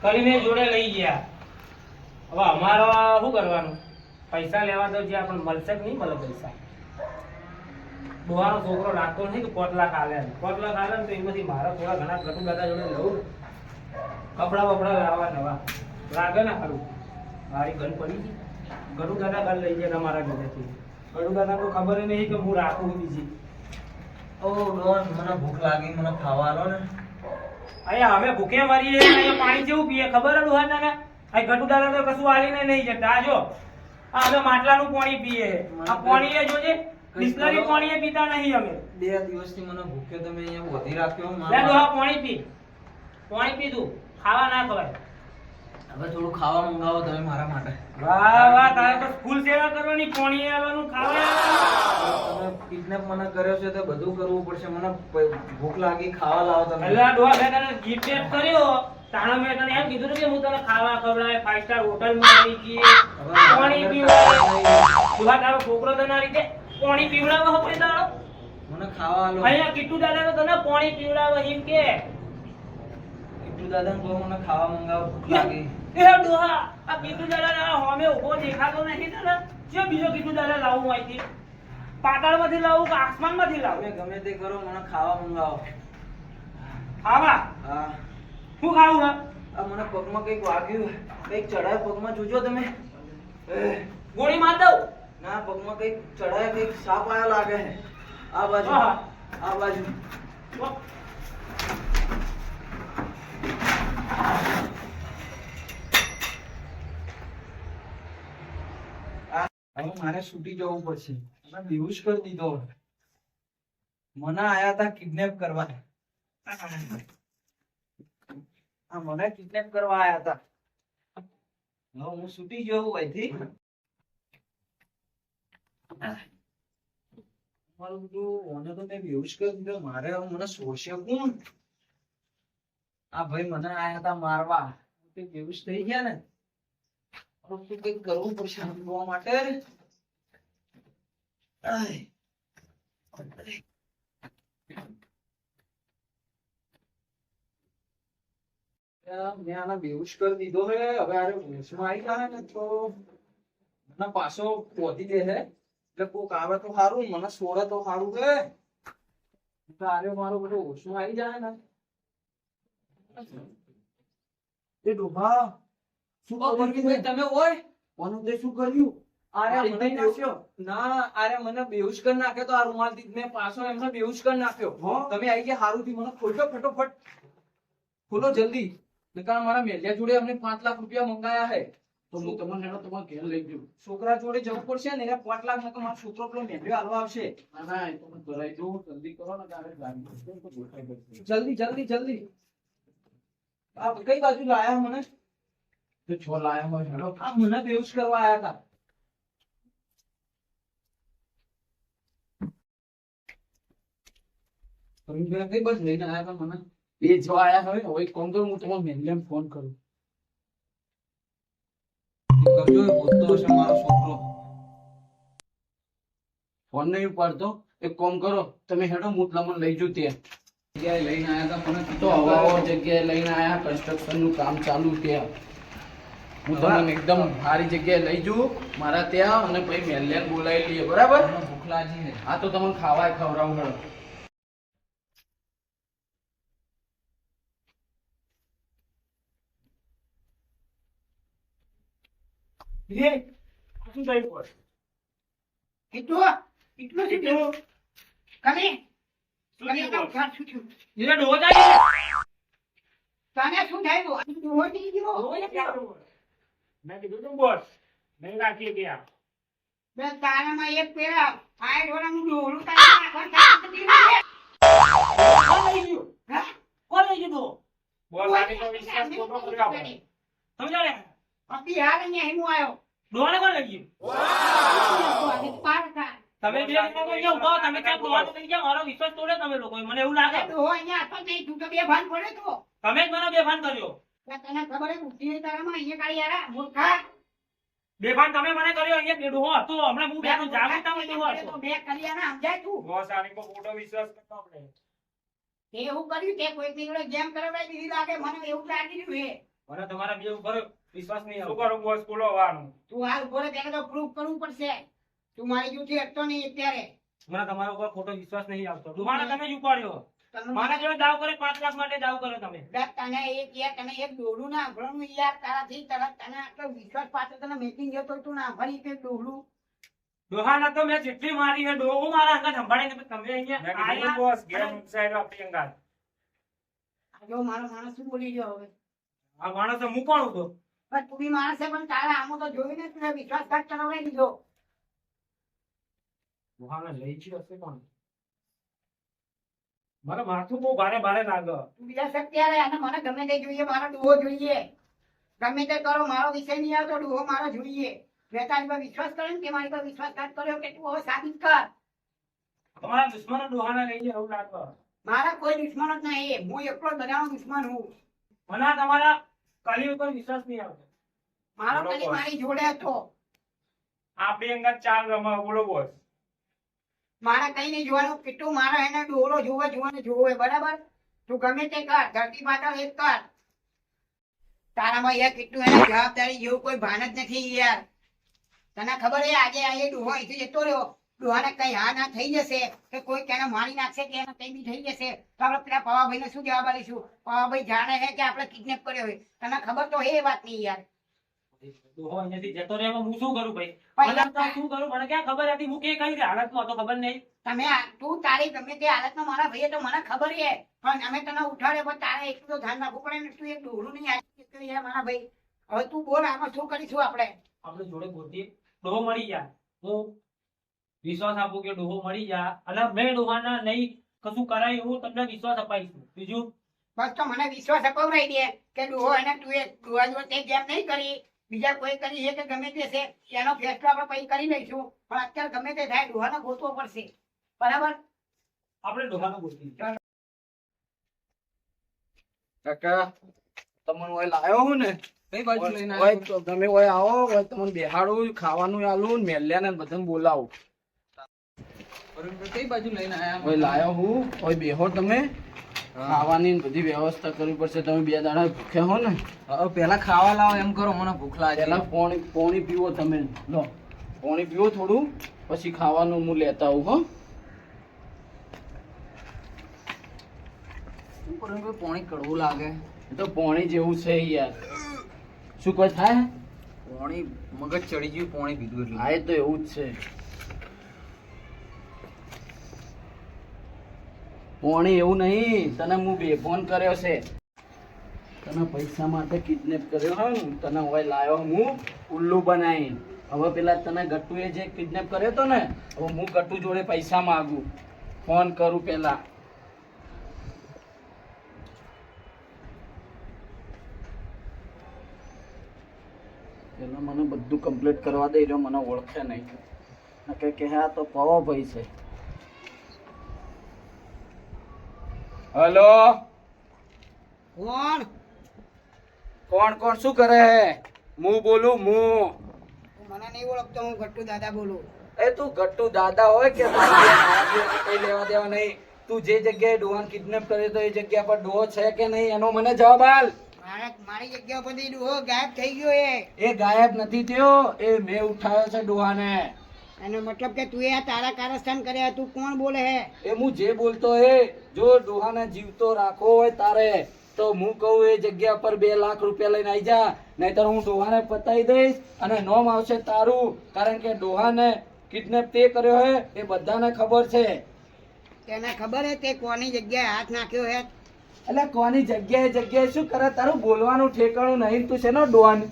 કરીને જોડે લઈ ગયા. હવે અમારો શું કરવાનું? પૈસા લેવા તો જે આપણે મળશે કે નહીં મળે પૈસા? ડોહાનો છોકરો રાખતો નથી કે 5 લાખ આલે ને 5 લાખ આલે ને તો એમાંથી મારા થોડા ઘણા ગટુ દાદા જોડે લઉં ને. કપડા બપડા લાવવા નવા લાગે ને સારું. મારી ગન પડી ગઈ. ગટુ દાદા ગન લઈ ગયા તમારા ઘરેથી. ગટુ દાદા તો ખબર ય નહીં કે હું રાખું બીજી. ઓ ડોન, મને ભૂખ લાગી, મને ખાવા આલો ને. અહીંયા અમે ભૂખે મરીએ, અહીંયા પાણી કેવું પીએ ખબર હે ડોહા દાદા? આ ગટુ દાદા તો કશું આલીને નહીં જતા. આ જો આ અમે માટલાનું પાણી પીએ. આ પાણી એ જોજે બિસ્લરી પાણી એ પીતા નહીં અમે. 2 દિવસથી મને ભૂખ્યો તમે અહીંયા બોધી રાખ્યો. લે ડોહા પાણી પી. પાણી પી તું. ખાવા ના ખવાય. હવે થોડું ખાવા મંગાવો તમે મારા માટે. વાહ વાહ, તારે તો ફૂલ સેવા કરવાની, પાણી આવવાનું, ખાવા તમે કિડનેપ મને કર્યો છે તો બધું કરવું પડશે. મને ભૂખ લાગી, ખાવા લાવો તમે. અલ્લા ડોહા મેં તને કિડનેપ કર્યો તાણે મેં તને એમ કીધું કે હું તને ખાવા ખવડાવે, 5 સ્ટાર હોટલમાં લઈ જઈએ, પાણી પીવડાવે. ડોહા તારો છોકરો તને આ રીતે પાણી પીવડાવે હપે તારો? મને ખાવા આલો. અહીંયા કીટુ દાદા તો તને પાણી પીવડાવે એમ કે. કીટુ દાદાને કહો મને ખાવા મંગાવો, ભૂખ લાગી. એ ડોહા આ કીટુ દાદા હોમે ઉભો દેખાતો નથી તને? જે બીજો કીટુ દાદા લાવું અહીંથી? પાતાળમાંથી લાવું કે આસમાનમાંથી લાવું? તમે ગમે તે કરો, મને ખાવા મંગાવો. ખાવા? હા. શું ખાવું હે? આ મને પગમાં કંઈક વાગ્યું, કંઈક ચડાય પગમાં, જોજો તમે. ગોળી માર દઉં? ના, પગમાં કંઈક ચડાય, કંઈક સાપ આયો લાગે છે. આ બાજુ, હા. આ બાજુ. હવે મારે છૂટી જવું પડશે. મને બેહોશ કરી દીધો. મને આયા હતા કિડનેપ કરવા. આ મને કિડનેપ કરવા આયા હતા. હવે હું છૂટી જવું અહીંથી. મારું બધું ઓને તો મેં બેહોશ કરી દીધો. મારે હવે મને છોડશે કોણ? આ ભાઈ મને આયા હતા મારવા. તે બેહોશ થઈ ગયા ને. હવે તો કંઈક કરવું પડશે હમવા માટે. મેં આને બેહોશ કરી દીધો હે. હવે આરે હોશમાં આવી જાય ને તો મને પાછો પહોંચી દે છે. એટલે કોક આવે તો સારું, મને છોડે તો સારું હે. આરે મારો બધો હોશમાં આવી જાય ને. એ ડોભા, શું ખબર કે તમે હોય કોનું તે શું કર્યું? આરે મને નાખ્યો. ના, આરે મને બેહોશ કરી નાખ્યો. તો આ રૂમાલથી મેં પાછો એમને બેહોશ કરી નાખ્યો. તમે આવી ગયા સારું થી. મને ખોલજો ફટોફટ, ખોલો જલ્દી. કારણ મારા મેલિયા જોડે અમને 5 લાખ રૂપિયા મંગાયા હે. તો હું તમને હેડો તમારા ઘેર લઈ જઉં. છોકરા જોડે જવું પડશે ને. એને 5 લાખ માં તો મારો છોકરો પેલો મેલિયો હાલવા આવશે. ના, એ તો મને કરાઈ દઉં. જલ્દી કરો ને, તારે જલ્દી જલ્દી જલ્દી. આ કઈ બાજુ લાયા મને? તો છો લાયા હોય હેડો. આ મને બેહોશ કરવા આયા હતા. તમે કઈ બસ લઈને આયા હતા મને? એ જો આયા હવે. હવે કોણ કરું હું તમારા મેલિયાને ફોન કરું. કરજો, એ બોલતો હશે મારો છોકરો. ફોન નહીં ઉપાડતો. એક કામ કરો, તમે હેડો હું તમને લઈ જઉં ત્યાં જગ્યાએ લઈને આયા હતા. મને તો હવા જગ્યાએ લઈને આયા. કન્સ્ટ્રક્શન નું કામ ચાલુ ત્યાં. હું તમને એકદમ સારી જગ્યાએ લઈ જઉં મારા ત્યાં, અને પછી મેલિયાને બોલાવી લઈએ. બરાબર? ભૂખ લાગી છે. આ તો તમને ખાવાય ખવડાવું હેડો. શું થયું બોલ? એટલું કમી જેને ડોહો જાય તને શું થયું? મોટી ગયો મેં કીધું તું બોસ નહીં રાખીએ ગયા. બે તારામાં એક પેલા આય ઢોરાનું ડોલું તારી કોણ લઈ ગયું? હા? કોણ લઈ ગયું? બોલ આની તો વિશ્વાસ ખોટો કર્યો આપણે. સમજાણે? અપી હાલ અહીંયા હિમો આયો ડોહાને કોણ લઈ ગયું? પાર થાય તમે બે જણા અહીંયા ઉભા હો. તમે ક્યાં ડોહાને લઈ ગયા? મારો વિશ્વાસ તોડે તમે લોકો. મને એવું લાગે તો અહીંયા હતો નહીં. તું તો બે ભાન પડે તો તમે જ મને બેભાન કર્યો. તને ખબર હે બુદ્ધિ તારામાં અહીંયા કાઢી યાર મૂર્ખા. બેભાન તમે મને કર્યો. અહીંયા ડોહો હતો. હમણાં હું બેઠો જાગૃતતામાં ડોહો હતો. તો બે કરી યાર સમજાય તું. બોસ આની પર ખોટો વિશ્વાસ કરતો આપણે. તે એવું કર્યું તે કોઈકની જોડે ગેમ કરાવડાવી દીધી લાગે મને એવું લાગી રહ્યું છે. મને તમારા બે ઉપર વિશ્વાસ નહીં શું આવતો. કરું બોસ બોલો વાનું તું હાલ ઉભો રહે તેને તો પ્રૂફ કરવું પડશે. તું મારી જૂઠી હટતો નહીં અત્યારે. મને તમારા ઉપર ખોટો વિશ્વાસ નહીં આવતો. ડોહાને તમે જ ઉપાડ્યો. તમે મારા જોડે દાવ કરે 5 લાખ માટે દાવ કર્યો તમે. તને એક યાર તને એક દોડું ના ભણવું યાર તારાથી તને આટલો વિશ્વાસ પાછો તને મેકિંગ ગયો તો તું ના ભરી કે દોડું. ડોહાને તો મેં જેટલી મારી છે ડોહો મારા અંગત સંભાળીને તમે અહીંયા મેં કીધું આયા બોસ ગેમ અને સાઈડ આપી અંગાત આ જો મારો માણસ શું બોલી ગયો હવે. આ માણસ તો હું કોણ હતો? પણ તું બી માણસ છે પણ તારા આમો તો જોઈને જ તું વિશ્વાસઘાત કરાવડાવી દીધો. ડોહાને લઈ ગયો હશે કોણ? મારે માથું બહુ ભારે ભારે લાગે. તું બીજા શક ત્યારે અને મને ગમે તે જોઈએ મારો ડોહો જોઈએ. ગમે તે કરો મારો વિષય નહીં આવતો ડોહો મારો જોઈએ. મેં તારી પર વિશ્વાસ કર્યો ને કે મારી પર વિશ્વાસઘાત કર્યો કે તું હવે સાબિત કર. તમારા દુશ્મનો ડોહાને લઈ ગયા એવું લાગે. મારા કોઈ દુશ્મન જ નહીં. હું એકલો જ બધાનો દુશ્મન હું. મને આ તમારા કલી ઉપર વિશ્વાસ નહીં આવતો. મારો બરોબર. કલી મારી જોડે હતો. આપણી અંગાત ચાલ રમા બોલો બોસ મારે કઈ નહીં જોવાનું કેટલું મારે એને ડોલો જોવે બરાબર. તું ગમે તે કર ધરતી પાછળ એક કર. તારામાં યાર કેટલું એને જવાબદારી જેવું કોઈ ભાન જ નથી યાર. તને ખબર છે આજે આ એ ડોહો અહીંથી જતો રહ્યો ડોહાને કઈ હા ના થઈ જશે કે કોઈ તેને મારી નાખશે કે એને કઈ બી થઈ જશે તો આપણે પેલા પવાભાઈને શું જવાબ આપીશું? પવાભાઈ જાણે છે કે આપણે કિડનેપ કર્યો હોય. તને ખબર તો એ વાત નહીં યાર. ડોહો અહીંયાથી જતો રહે એમાં હું શું કરું ભાઈ? ભાઈ, મને તો શું કરું મને ક્યાં ખબર હતી? હું કે કઈ હાલતમાં હતો ખબર નહીં. તું તારી ગમે તે હાલતમાં મારા ભાઈએ તો મને ખબર છે પણ અમે તને ઉઠાડ્યો પણ તારે એટલું તો ધ્યાન રાખવું પડે ને. તું એક ડોલું નહીં આપી યાર મારા ભાઈ. હવે તું બોલ આમાં શું કરીશું આપણે? આપણે જોડે ગોતી ડોહો મળી જાય. હું વિશ્વાસ આપું કે ડોહો મળી જાય અને મેં ડોહાના નહીં કશું કરાય એવું તમને વિશ્વાસ અપાઈશું. બીજું બસ તો મને વિશ્વાસ અપાવડાવી દે કે ડોહો એને તું એ ડોહા જોડે તે ગેમ નહીં કરી બીજા કોઈ કરી છે કે ગમે તે છે એનો ફેસલો આપણે પછી કરી લઈશું પણ અત્યારે ગમે તે થાય ડોહાને ગોતવો પડશે બરાબર. આપણે ડોહાનો ગોતી. કાકા તમને ઓય લાયો હું ને કઈ બાજુ લઈને ઓય તો તમે ઓય આવો ઓય તમને બેહાડું ખાવાનું આલું ને મેલ્યાને ને બધાને બોલાવું આવ્યો? કઈ બાજુ લઈને આયા? ઓય લાયો હું ઓય બેહો તમે ખાવાની ને બધી વ્યવસ્થા કરવી પડશે તમે 2 દાડા ભૂખ્યા હો ને હવે પેલા ખાવા લાવો એમ કરો મને ભૂખ લાગે. પેલા પાણી પીવો તમે લો પાણી પીવો થોડું પછી ખાવાનું હું લેતા આવું હો. શું કરું ભાઈ પાણી કડવું લાગે. એ તો પાણી જેવું છે યાર શું કોઈ થાય પાણી મગજ ચડી ગયું પાણી પીધું એટલે. હા એ તો એવું જ છે પાણી એવું નહીં તને હું બેફોન કર્યો છે તને પૈસા માટે કિડનેપ કર્યો હોય ને તને હોય લાયો હું ઉલ્લુ બનાવીને હવે પેલા તને ગટ્ટુએ જે કિડનેપ કર્યો હતો ને હવે હું ગટ્ટુ જોડે પૈસા માંગુ ફોન કરું પેલા પેલા મને બધું કમ્પ્લીટ કરવા દઈ રહ્યો મને ઓળખે નહીં કે હા તો પવો ભાઈ છે હેલો કોણ? કોણ કોણ શું કરે હે હું બોલું હું તું મને નહીં ઓળખતો હું ગટ્ટુ દાદા બોલું. એ તું ગટ્ટુ દાદા હોય કે કઈ લેવા દેવા નહીં તું જે જગ્યાએ ડોહાન કિડનેપ કર્યો તો એ જગ્યા પર ડોહો છે કે નહીં એનો મને જવાબ આલ મારી જગ્યા પરથી ડોહો ગાયબ થઈ ગયો એ ગાયબ નથી થયો એ મેં ઉઠાવ્યો છે ડોહાને એનો મતલબ કે તું આ તારા કારસ્થાન કર્યા તું કોણ બોલે હે? એ હું જે બોલતો એ જો ડોહાને જીવતો રાખવો હોય તારે તો હું કહું એ જગ્યા પર 2 લાખ રૂપિયા લઈને આવી જા નહીતર હું ડોહાને પતાવી દઈશ અને નોમ આવશે તારું કારણ કે ડોહાને કિડનેપ તે કર્યો હે એ બધાને ખબર છે તેને ખબર હે તે કોની જગ્યાએ હાથ નાખ્યો હે? એટલે કોની જગ્યાએ શું કરે તારું બોલવાનું ઠેકાણું નહીં તું છે ને ડોહાન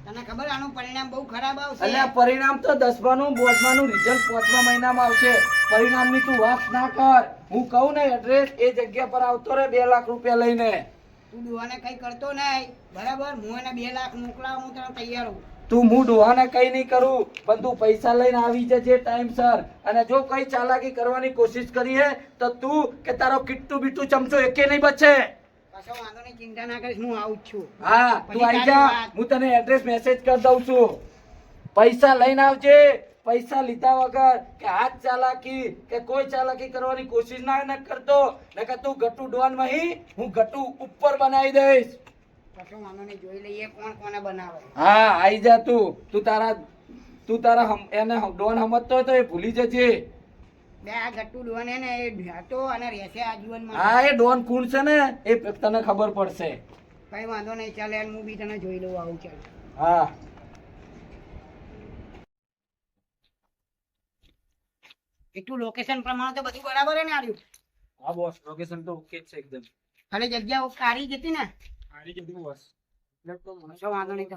તને ખબર આનું પરિણામ બહુ ખરાબ આવશે. એટલે પરિણામ તો 10માનું બોર્ડમાંનું રિઝલ્ટ 5મા મહિનામાં આવશે પરિણામની તું વાત ના કર હું કહું ને એડ્રેસ એ જગ્યા પર આવતો રહે 2 લાખ રૂપિયા લઈને તું ડોહાને કઈ કરતો નહીં બરાબર. હું એને 2 લાખ મોકલાવ હું તને તૈયાર હું. તું હું ડોહાને કઈ નહીં કરું પણ તું પૈસા લઈને આવી જજે ટાઈમસર અને જો કઈ ચાલાકી કરવાની કોશિશ કરી હે તો તું કે તારો કિટ્ટુ બીટુ ચમચો એકે નહીં બચે કશો વાંધો નહીં ચિંતા ના કરીશ હું આવું જ છું. હા તું પછી આવી તારી જા વાત. હું તને એડ્રેસ મેસેજ કરી દઉં છું પૈસા લઈને આવજે પૈસા લીધા વગર કે હાથ ચાલાકી કે કોઈ ચાલાકી કરવાની કોશિશ ના કરતો, નકર તું ગટુ ડોન મહી હું ગટુ ઉપર બનાવી દઈશ. કશો વાંધો નહીં, જોઈ લઈએ કોણ કોને બનાવે. હા આઈ જા તું તારા એને ડોન સમજતો હોય તો એ ભૂલી જજે. બે આ ગટ્ટુ ડોન હે ને એ હતો અને રહેશે આજીવનમાં. હા એ ડોન કોણ છે ને એ તને ખબર પડશે. કઈ વાંધો નહીં, ચાલ યાર હું બી તને જોઈ લઉં આવું. ચાલ હા એટલું લોકેશન પ્રમાણે તો બધું બરાબર હે ને આર્યું? હા બોસ, લોકેશન તો ઓકે છે એકદમ. ખાલી જગ્યા કાઢી જતી ને? હારી જતી બોસ. કશો વાંધો નહીં. તો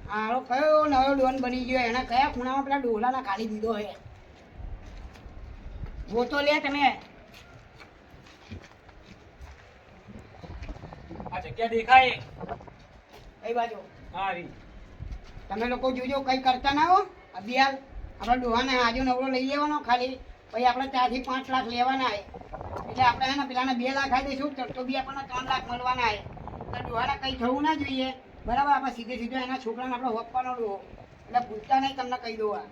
હાલો કયો નવો ડોન બની ગયો, એના કયા ખૂણામાં પેલા ડોલાના કાઢી દીધો હે? ગોતો લે તમે. આ જગ્યા દેખાય કઈ બાજુ? હા રી તમે લોકો જોજો, કઈ કરતા ના હો. અભિયાલ આપણે ડોહાને હાજો નવરો લઈ લેવાનો ખાલી, પછી આપણે 4 થી 5 લાખ લેવાના હે. એટલે આપણે હે ને પેલાને 2 લાખ આપી દઈશું, તો બી આપણને 3 લાખ મળવાના હે. તો ડોહાને કઈ થવું ના જોઈએ, બરાબર? આપણે સીધે સીધો એના છોકરાને આપણે વપવાનો ડોહો, એટલે ભૂલતા નહીં, તમને કહી દઉં. આ